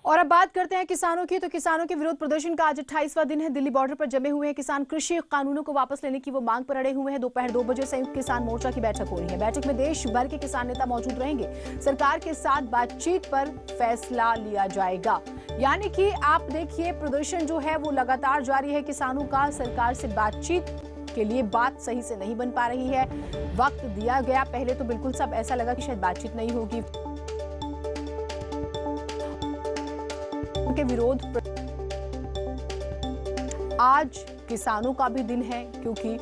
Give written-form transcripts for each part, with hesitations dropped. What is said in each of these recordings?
और अब बात करते हैं किसानों की। तो किसानों के विरोध प्रदर्शन का आज 28वां दिन है। दिल्ली बॉर्डर पर जमे हुए हैं किसान। कृषि कानूनों को वापस लेने की वो मांग पर अड़े हुए हैं। दोपहर 2 बजे संयुक्त किसान मोर्चा की बैठक होनी है। बैठक में देश भर के किसान नेता मौजूद रहेंगे। सरकार के साथ बातचीत पर फैसला लिया जाएगा। यानी कि आप देखिए, प्रदर्शन जो है वो लगातार जारी है किसानों का। सरकार से बातचीत के लिए बात सही से नहीं बन पा रही है। वक्त दिया गया, पहले तो बिल्कुल सब ऐसा लगा कि शायद बातचीत नहीं होगी। के विरोध आज किसानों का भी दिन है, क्योंकि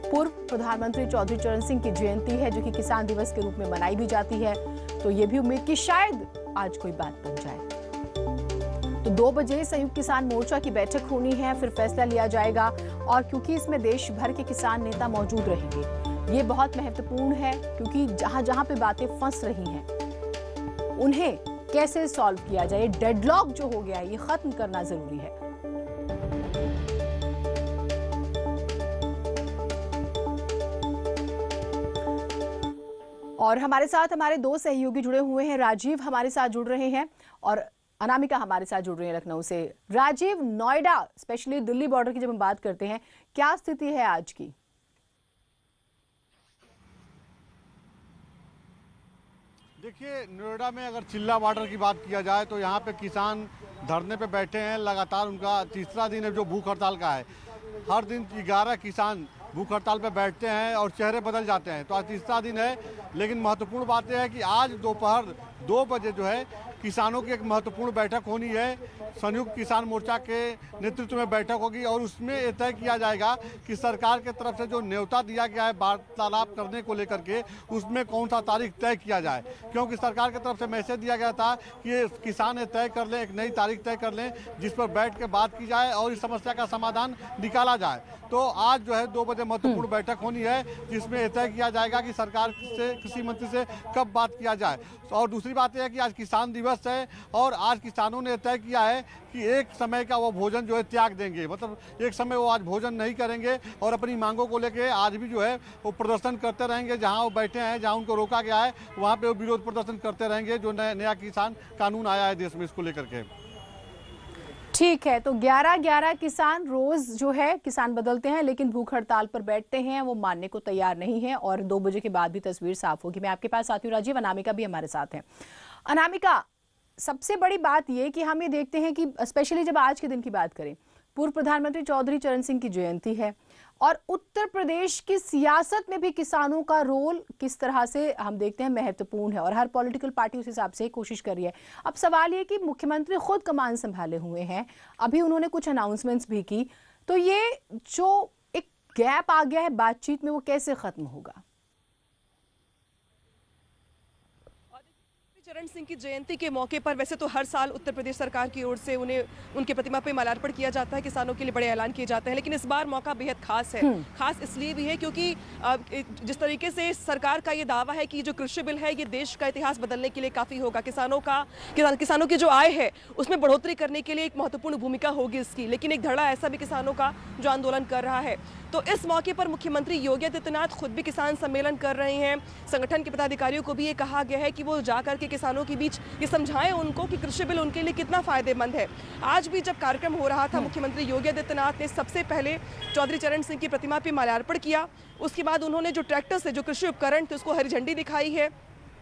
पूर्व प्रधानमंत्री चौधरी चरण सिंह की जयंती है, जो कि किसान दिवस के रूप में मनाई भी जाती है। तो ये भी उम्मीद कि शायद आज कोई बात बन जाए। तो 2 बजे संयुक्त किसान मोर्चा की बैठक होनी है, फिर फैसला लिया जाएगा। और क्योंकि इसमें देश भर के किसान नेता मौजूद रहेंगे, ये बहुत महत्वपूर्ण है, क्योंकि जहां जहां पे बातें फंस रही हैं उन्हें कैसे सॉल्व किया जाए। डेडलॉक जो हो गया है, ये खत्म करना जरूरी है। और हमारे साथ हमारे 2 सहयोगी जुड़े हुए हैं। राजीव हमारे साथ जुड़ रहे हैं और अनामिका हमारे साथ जुड़ रही है लखनऊ से। राजीव, नोएडा स्पेशली दिल्ली बॉर्डर की जब हम बात करते हैं, क्या स्थिति है आज की? देखिए, नोएडा में अगर चिल्ला बॉर्डर की बात किया जाए तो यहाँ पे किसान धरने पे बैठे हैं। लगातार उनका तीसरा दिन है जो भूख हड़ताल का है। हर दिन 11 किसान भूख हड़ताल पे बैठते हैं और चेहरे बदल जाते हैं। तो आज तीसरा दिन है, लेकिन महत्वपूर्ण बात यह है कि आज दोपहर 2 बजे जो है किसानों की एक महत्वपूर्ण बैठक होनी है। संयुक्त किसान मोर्चा के नेतृत्व में बैठक होगी और उसमें यह तय किया जाएगा कि सरकार के तरफ से जो न्योता दिया गया है वार्तालाप करने को लेकर के, उसमें कौन सा तारीख तय किया जाए। क्योंकि सरकार की तरफ से मैसेज दिया गया था कि किसान ये तय कर लें, एक नई तारीख तय कर लें जिस पर बैठ के बात की जाए और इस समस्या का समाधान निकाला जाए। तो आज जो है 2 बजे महत्वपूर्ण बैठक होनी है, जिसमें यह तय किया जाएगा कि सरकार से, कृषि मंत्री से कब बात किया जाए। और दूसरी बात यह है कि आज किसान दिवस है और आज किसानों ने तय किया है कि एक समय का वो भोजन जो है त्याग देंगे। मतलब एक समय वो आज भोजन नहीं करेंगे और अपनी मांगों को लेके आज भी जो है वो प्रदर्शन करते रहेंगे। जहां वो बैठे हैं, जहां उनको रोका गया है, वहां पे वो विरोध प्रदर्शन करते रहेंगे। जो नया किसान कानून आया है देश में, इसको लेकर के। ठीक है, तो 11-11 किसान रोज जो है किसान बदलते हैं, लेकिन भूख हड़ताल पर बैठते हैं, वो मानने को तैयार नहीं है। और 2 बजे के बाद भी तस्वीर साफ होगी। मैं आपके पास आती हूँ राजीव। अनामिका भी हमारे साथ है। अनामिका, सबसे बड़ी बात ये कि हम ये देखते हैं कि स्पेशली जब आज के दिन की बात करें, पूर्व प्रधानमंत्री चौधरी चरण सिंह की जयंती है और उत्तर प्रदेश की सियासत में भी किसानों का रोल किस तरह से हम देखते हैं महत्वपूर्ण है, और हर पॉलिटिकल पार्टी उस हिसाब से कोशिश कर रही है। अब सवाल ये कि मुख्यमंत्री खुद कमान संभाले हुए हैं, अभी उन्होंने कुछ अनाउंसमेंट्स भी की, तो ये जो एक गैप आ गया है बातचीत में, वो कैसे खत्म होगा? चरण सिंह की जयंती के मौके पर वैसे तो हर साल उत्तर प्रदेश सरकार की ओर से उन्हें उनके प्रतिमा पे माल्यार्पण किया जाता है, किसानों के लिए बड़े ऐलान किए जाते हैं, लेकिन इस बार मौका बेहद खास है। खास इसलिए भी है क्योंकि जिस तरीके से सरकार का ये दावा है कि जो कृषि बिल है ये देश का इतिहास बदलने के लिए काफ़ी होगा, किसानों की जो आय है उसमें बढ़ोतरी करने के लिए एक महत्वपूर्ण भूमिका होगी इसकी। लेकिन एक धड़ा ऐसा भी किसानों का जो आंदोलन कर रहा है, तो इस मौके पर मुख्यमंत्री योगी आदित्यनाथ खुद भी किसान सम्मेलन कर रहे हैं। संगठन के पदाधिकारियों को भी ये कहा गया है कि वो जाकर के किसानों के बीच ये समझाएं उनको कि कृषि बिल उनके लिए कितना फायदेमंद है। आज भी जब कार्यक्रम हो रहा था, मुख्यमंत्री योगी आदित्यनाथ ने सबसे पहले चौधरी चरण सिंह की प्रतिमा पर माल्यार्पण किया। उसके बाद उन्होंने जो ट्रैक्टर से जो कृषि उपकरण थे उसको हरी झंडी दिखाई है,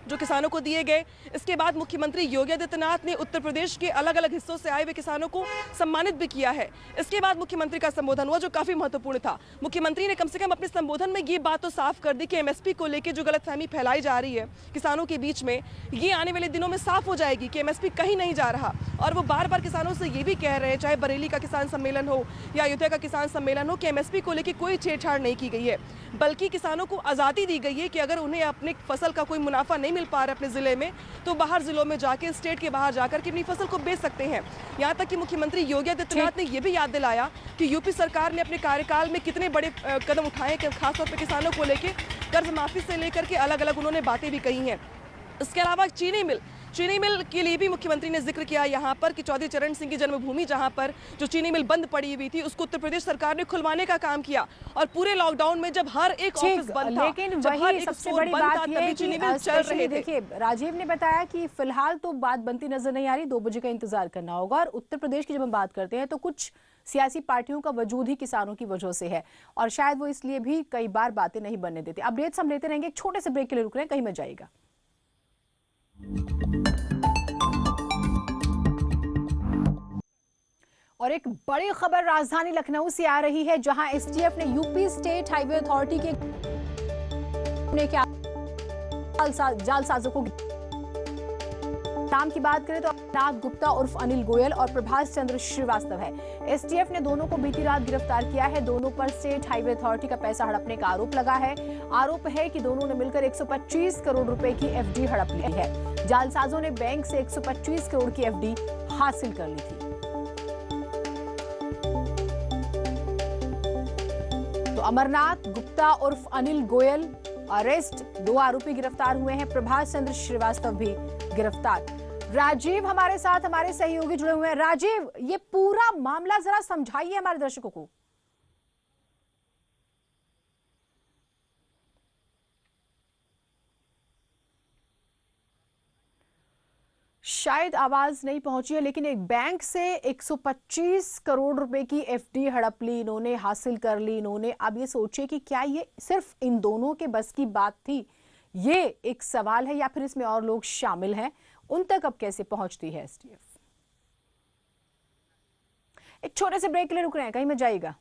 जो किसानों को दिए गए। इसके बाद मुख्यमंत्री योगी आदित्यनाथ ने उत्तर प्रदेश के अलग अलग हिस्सों से आए हुए किसानों को सम्मानित भी किया है। इसके बाद मुख्यमंत्री का संबोधन हुआ, जो काफी महत्वपूर्ण था। मुख्यमंत्री ने कम से कम अपने संबोधन में ये बात तो साफ कर दी कि एमएसपी को लेकर जो गलतफहमी फैलाई जा रही है किसानों के बीच में, ये आने वाले दिनों में साफ हो जाएगी कि एमएसपी कहीं नहीं जा रहा। और वो बार बार किसानों से ये भी कह रहे हैं, चाहे बरेली का किसान सम्मेलन हो या अयोध्या का किसान सम्मेलन हो, कि एमएसपी को लेकर कोई छेड़छाड़ नहीं की गई है, बल्कि किसानों को आज़ादी दी गई है कि अगर उन्हें अपने फसल का कोई मुनाफा नहीं मिल पा रहा अपने जिले में, तो बाहर जिलों में जाके, स्टेट के बाहर जाकर के अपनी फसल को बेच सकते हैं। यहाँ तक कि मुख्यमंत्री योगी आदित्यनाथ ने यह भी याद दिलाया कि यूपी सरकार ने अपने कार्यकाल में कितने बड़े कदम उठाए, खासतौर पर किसानों को लेकर कर्ज माफी से लेकर के अलग अलग उन्होंने बातें भी कही हैं। इसके अलावा चीनी मिल चीनी मिल के लिए भी मुख्यमंत्री ने जिक्र किया यहाँ पर कि चौधरी चरण सिंह की जन्मभूमि जहाँ पर जो चीनी मिल बंद पड़ी हुई थी उसको उत्तर प्रदेश सरकार ने खुलवाने का काम किया। और पूरे लॉकडाउन में जब हर एक ऑफिस बंद था, लेकिन जब हर वही एक सबसे स्टोर बड़ी बंद था, बात यह तभी है चीनी कि मिल चल रहे थे। देखिए राजीव ने बताया कि फिलहाल तो बात बनती नजर नहीं आ रही, 2 बजे का इंतजार करना होगा। और उत्तर प्रदेश की जब हम बात करते हैं तो कुछ सियासी पार्टियों का वजूद ही किसानों की वजह से है और शायद वो इसलिए भी कई बार बातें नहीं बनने देते। अपडेट्स हम लेते रहेंगे, एक छोटे से ब्रेक के लिए रुक रहे हैं, कहीं मत जाइएगा। और एक बड़ी खबर राजधानी लखनऊ से आ रही है, जहां एसटीएफ ने यूपी स्टेट हाईवे अथॉरिटी के जालसाजों को नाम की बात करें तो अमरनाथ गुप्ता उर्फ अनिल गोयल और प्रभाष चंद्र श्रीवास्तव है। एसटीएफ ने दोनों को बीती रात गिरफ्तार किया है। दोनों पर स्टेट हाईवे अथॉरिटी का पैसा हड़पने का आरोप लगा है। आरोप है कि दोनों ने मिलकर 125 करोड़ रुपए की एफडी हड़प ली है। जालसाजों ने बैंक से 125 करोड़ की एफडी हासिल कर ली थी। तो अमरनाथ गुप्ता उर्फ अनिल गोयल अरेस्ट, 2 आरोपी गिरफ्तार हुए हैं। प्रभाष चंद्र श्रीवास्तव भी गिरफ्तार। राजीव हमारे साथ, हमारे सहयोगी जुड़े हुए हैं। राजीव, ये पूरा मामला जरा समझाइए हमारे दर्शकों को। शायद आवाज नहीं पहुंची है, लेकिन एक बैंक से 125 करोड़ रुपए की एफडी हड़प ली इन्होंने, हासिल कर ली इन्होंने। अब ये सोचिए कि क्या ये सिर्फ इन दोनों के बस की बात थी, ये एक सवाल है, या फिर इसमें और लोग शामिल हैं? उन तक अब कैसे पहुंचती है एसटीएफ? एक छोटे से ब्रेक के लिए रुक रहे हैं, कहीं मत जाइएगा।